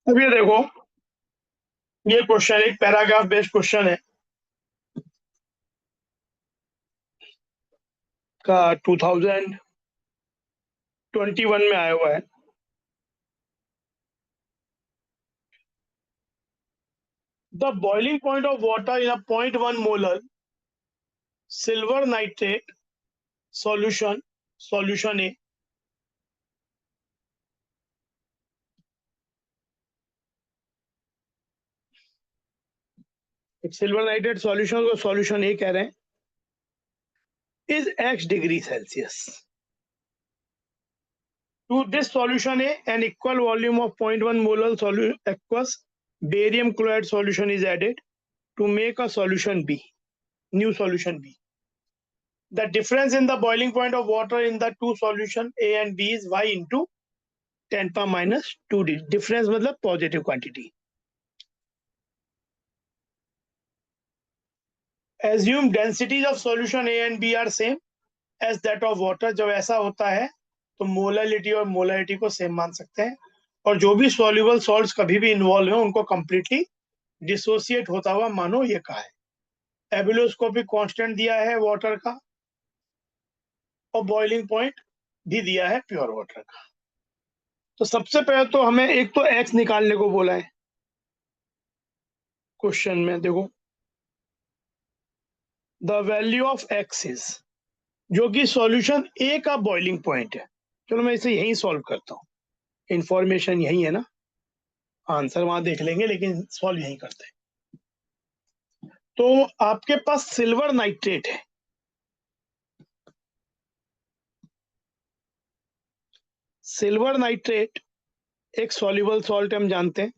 अब ये देखो, ये क्वेश्चन एक पैराग्राफ बेस्ड क्वेश्चन है का 2021 में आया हुआ है। The boiling point of water in a 0.1 molar silver nitrate solution A silver nitrate solution को सॉल्यूशन ए कह रहे हैं, is x degree Celsius. To this solution A, an equal volume of 0.1 molar aqueous barium chloride solution is added to make a solution B, new solution B. The difference in the boiling point of water in the two solution A and B is y into 10 power minus 2D. Difference मतलब positive quantity. Assume densities of solution A and B are same as that of water. जब ऐसा होता है तो molarity और molarity को same मान सकते हैं, और जो भी सॉल्युबल सॉल्ट्स कभी भी इन्वॉल्व है उनको कंप्लीटली डिसोसिएट होता हुआ मानो, ये कहा है। एबिलोस्कोपिक कांस्टेंट दिया है वाटर का और बॉइलिंग पॉइंट भी दिया है प्योर वाटर का। तो सबसे पहले तो हमें एक तो एक्स निकालने को बोला है क्वेश्चन में। देखो, the value of x is, जो कि सॉल्यूशन ए का बॉइलिंग पॉइंट है। चलो मैं इसे यहीं सॉल्व करता हूँ, इंफॉर्मेशन यही है ना, आंसर वहां देख लेंगे लेकिन सॉल्व यहीं करते हैं। तो आपके पास सिल्वर नाइट्रेट है, सिल्वर नाइट्रेट एक सॉल्युबल सॉल्ट हम जानते हैं,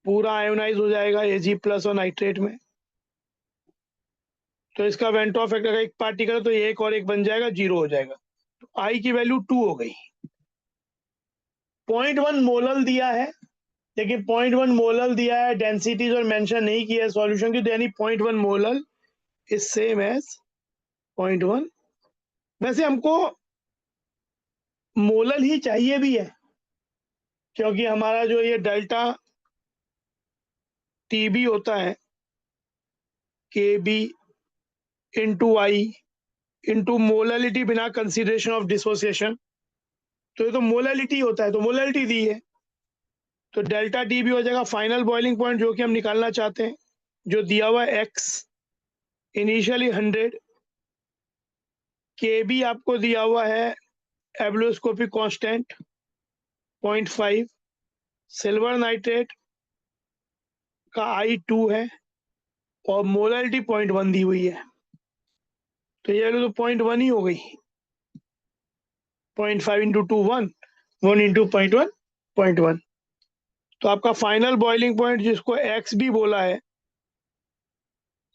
पूरा आयोनाइज हो जाएगा Ag प्लस और नाइट्रेट में। तो इसका वेंट ऑफ अगर एक पार्टिकल तो एक और एक बन जाएगा, जीरो हो जाएगा। तो आई की वैल्यू 2 हो गई। 0.1 मोलल दिया है, लेकिन 0.1 मोलल दिया है, डेंसिटीज और मेंशन नहीं किया है सॉल्यूशन की, तो यानी 0.1 मोलल इज सेम एज 0.1। वैसे हमको मोलल ही चाहिए भी है, क्योंकि हमारा जो ये डेल्टा टीबी होता है के बी इंटू आई इंटू मोललिटी बिना कंसिडरेशन ऑफ डिसोसिएशन, तो ये तो मोललिटी होता है, तो मोललिटी दी है, तो डेल्टा टी भी हो जाएगा फाइनल बॉइलिंग पॉइंट जो कि हम निकालना चाहते हैं, जो दिया हुआ है एक्स इनिशियली 100, के बी आपको दिया हुआ है एब्लोस्कोपिक कांस्टेंट 0.5, सिल्वर नाइट्रेट का आई 2 है और मोलरिटी 0.1 दी हुई है, तो ये तो 0.1 ही हो गई। 0.5 इंटू 2 1, 1 इंटू 0.1 0.1। तो आपका फाइनल बॉइलिंग पॉइंट जिसको एक्स भी बोला है,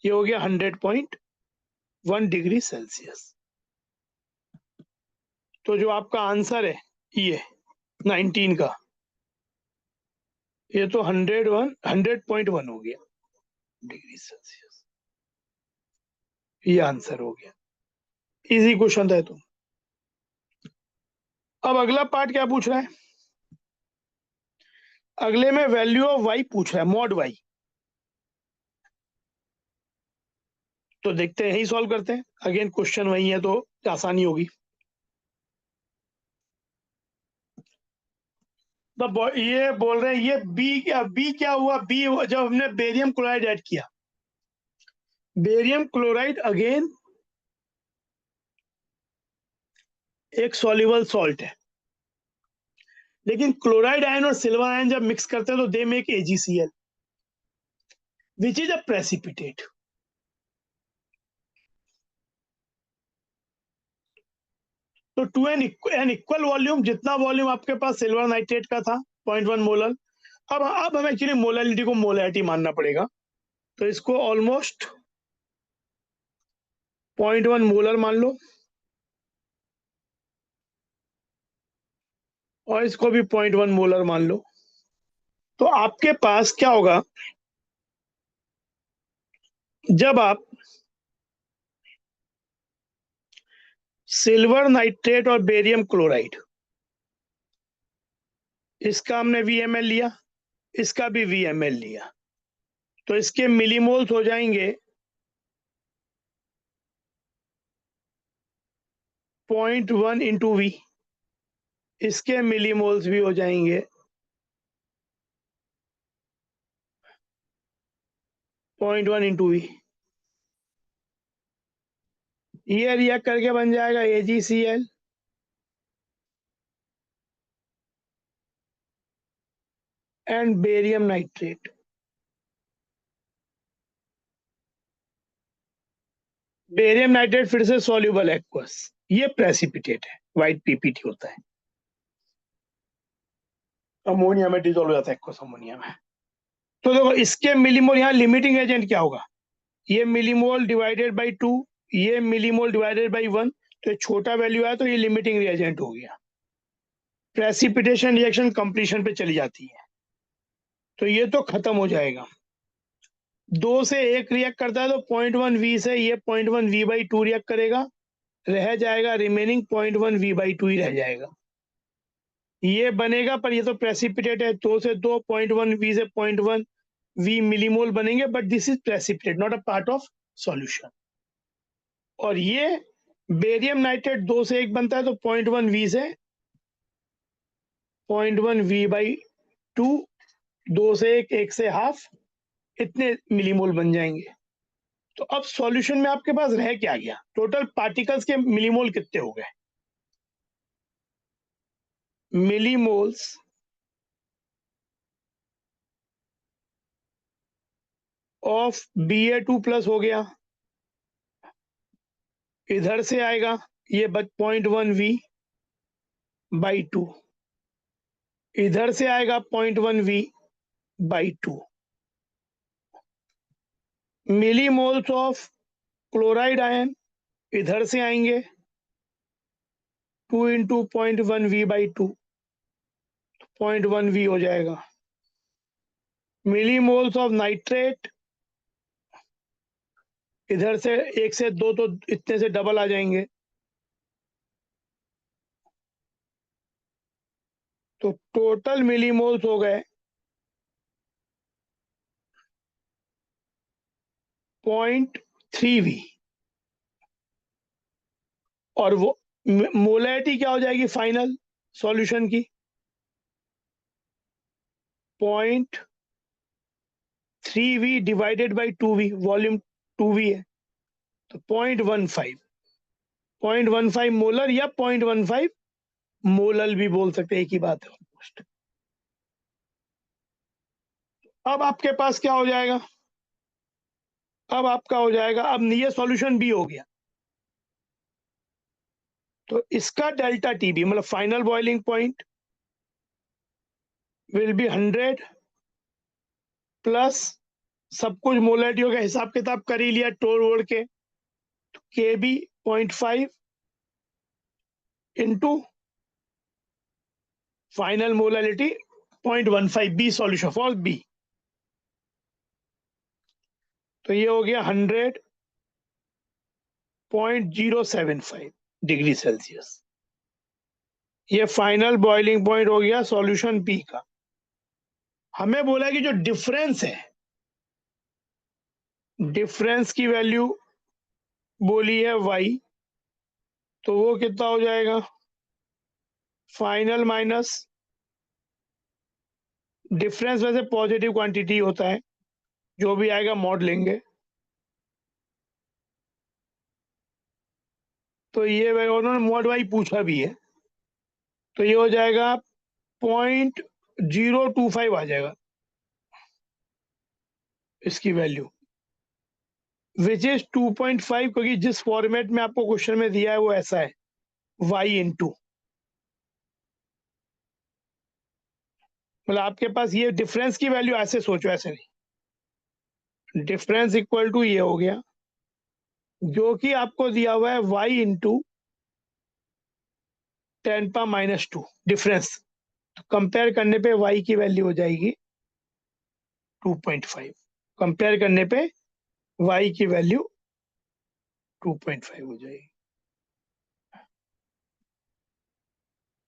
ये हो गया 100.1 डिग्री सेल्सियस। तो जो आपका आंसर है ये 19 का, ये तो 100.1 हो गया डिग्री सेल्सियस, ये आंसर हो गया। इजी क्वेश्चन था तो। अब अगला पार्ट क्या पूछ रहा है, अगले में वैल्यू ऑफ वाई पूछ रहा है, मॉड वाई। तो देखते हैं, यही सॉल्व करते हैं, अगेन क्वेश्चन वही है तो आसानी होगी। तो ये बोल रहे हैं, ये बी क्या हुआ, बी जब हमने बेरियम क्लोराइड ऐड किया, बेरियम क्लोराइड अगेन एक सॉल्युबल सॉल्ट है, लेकिन क्लोराइड आयन और सिल्वर आयन जब मिक्स करते हैं तो they make AgCl which is a precipitate. तो टू एन इक्वल वॉल्यूम, जितना वॉल्यूम आपके पास सिल्वर नाइट्रेट का था 0.1 मोलर, अब हमें एक्चुअली मोलरिटी को मोलरिटी मानना पड़ेगा, तो इसको ऑलमोस्ट 0.1 मोलर मान लो और इसको भी 0.1 मोलर मान लो। तो आपके पास क्या होगा, जब आप सिल्वर नाइट्रेट और बेरियम क्लोराइड इसका हमने VML लिया, इसका भी VML लिया, तो इसके मिलीमोल्स हो जाएंगे 0.1 इंटू वी, इसके मिलीमोल्स भी हो जाएंगे 0.1 इंटू वी। ये रिएक्ट करके बन जाएगा AgCl and barium nitrate. Barium nitrate फिर से सॉल्युबल एक्वस, ये प्रेसिपिटेट है, व्हाइट PPT होता है, अमोनिया में डिसॉल्व हो जाता है एक्वस अमोनिया में। तो देखो इसके मिलीमोल, यहाँ लिमिटिंग एजेंट क्या होगा, ये मिलीमोल डिवाइडेड बाई 2, ये मिलीमोल डिवाइडेड बाई 1, तो ये छोटा वैल्यू आया तो ये लिमिटिंग रिएजेंट हो गया। प्रेसिपिटेशन रिएक्शन कंप्लीशन पे चली जाती है, तो ये तो खत्म हो जाएगा। 2 से 1 रिएक्ट करता है तो 0.1 वी से ये 0.1 वी बाई 2 रिएक्ट करेगा, रह जाएगा रिमेनिंग 0.1 वी बाई 2 ही रह जाएगा। ये बनेगा, पर ये तो प्रेसिपिटेट है, 2 से 2 0.1 वी से 0.1 वी मिलीमोल बनेंगे, but this is precipitate, not a part of solution. और ये बेरियम नाइट्रेट 2 से 1 बनता है तो 0.1 वी से 0.1 वी बाई 2, 2 से 1, 1 से हाफ, इतने मिलीमोल बन जाएंगे। तो अब सॉल्यूशन में आपके पास रह क्या गया, टोटल पार्टिकल्स के मिलीमोल कितने हो गए, मिलीमोल्स ऑफ Ba2 प्लस हो गया, इधर से आएगा ये 0.1 वी बाई 2, इधर से आएगा 0.1 V by 2, millimoles of chloride ion इधर से आएंगे 2 इंटू 0.1 वी बाई 2, 0.1 वी हो जाएगा। मिलीमोल्स ऑफ नाइट्रेट इधर से 1 से 2 तो इतने से डबल आ जाएंगे, तो टोटल मिलीमोल्स हो गए 0.3 वी। और वो मोलैरिटी क्या हो जाएगी फाइनल सॉल्यूशन की, 0.3 V divided by 2 V, volume 2 V है, तो 0.15 मोलर या 0.15 मोलल भी बोल सकते हैं, एक ही बात है ऑलमोस्ट। अब आपके पास क्या हो जाएगा, अब आपका हो जाएगा, अब ये सॉल्यूशन बी हो गया, तो इसका डेल्टा टीबी मतलब final boiling point will be 100 plus सब कुछ मोलरिटियों का हिसाब किताब कर ही लिया तोड़ ओड़ के, K B 0.5 into final molarity 0.15 B solution for B, तो ये हो गया 100.075 डिग्री सेल्सियस। ये फाइनल बॉइलिंग पॉइंट हो गया सॉल्यूशन बी का। हमें बोला कि जो डिफरेंस है, डिफरेंस की वैल्यू बोली है y, तो वो कितना हो जाएगा, फाइनल माइनस डिफरेंस वैसे पॉजिटिव क्वांटिटी होता है, जो भी आएगा मॉड लेंगे, तो ये उन्होंने मॉड वाई पूछा भी है, तो ये हो जाएगा 0.025 आ जाएगा इसकी वैल्यू, विच इज 2.5, क्योंकि जिस फॉर्मेट में आपको क्वेश्चन में दिया है वो ऐसा है y इंटू, मतलब आपके पास ये डिफरेंस की वैल्यू ऐसे सोचो, ऐसे नहीं, डिफरेंस इक्वल टू ये हो गया, जो कि आपको दिया हुआ है y इंटू 10⁻⁻², डिफरेंस कंपेयर करने पे y की वैल्यू हो जाएगी 2.5, कंपेयर करने पे y की वैल्यू 2.5 हो जाएगी,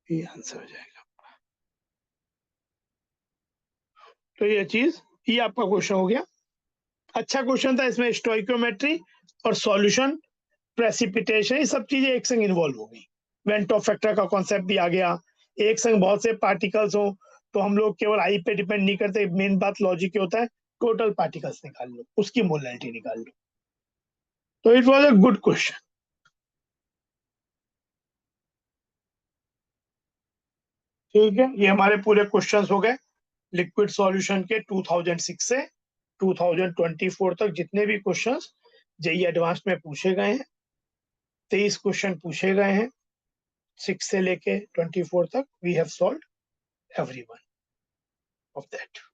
ये आंसर हो जाएगा। तो ये आपका क्वेश्चन हो गया। अच्छा क्वेश्चन था, इसमें स्टोइकोमेट्री और सॉल्यूशन, प्रेसिपिटेशन, ये सब चीजें एक संग इन्वॉल्व हो गई। वेंटॉप फैक्टर का कॉन्सेप्ट भी आ गया। एक संग बहुत से पार्टिकल्स हो तो हम लोग केवल आई पे डिपेंड नहीं करते, मेन बात लॉजिक क्या होता है, टोटल पार्टिकल्स निकाल लो, उसकी मोलैलिटी निकाल लो। तो it was a good question. ठीक है, ये हमारे पूरे क्वेश्चंस हो गए लिक्विड सॉल्यूशन के 2006 से 2024 तक जितने भी क्वेश्चंस जेई एडवांस में पूछे गए हैं। 23 क्वेश्चन पूछे गए हैं 6 से लेके 24 तक। We have solved every one of that.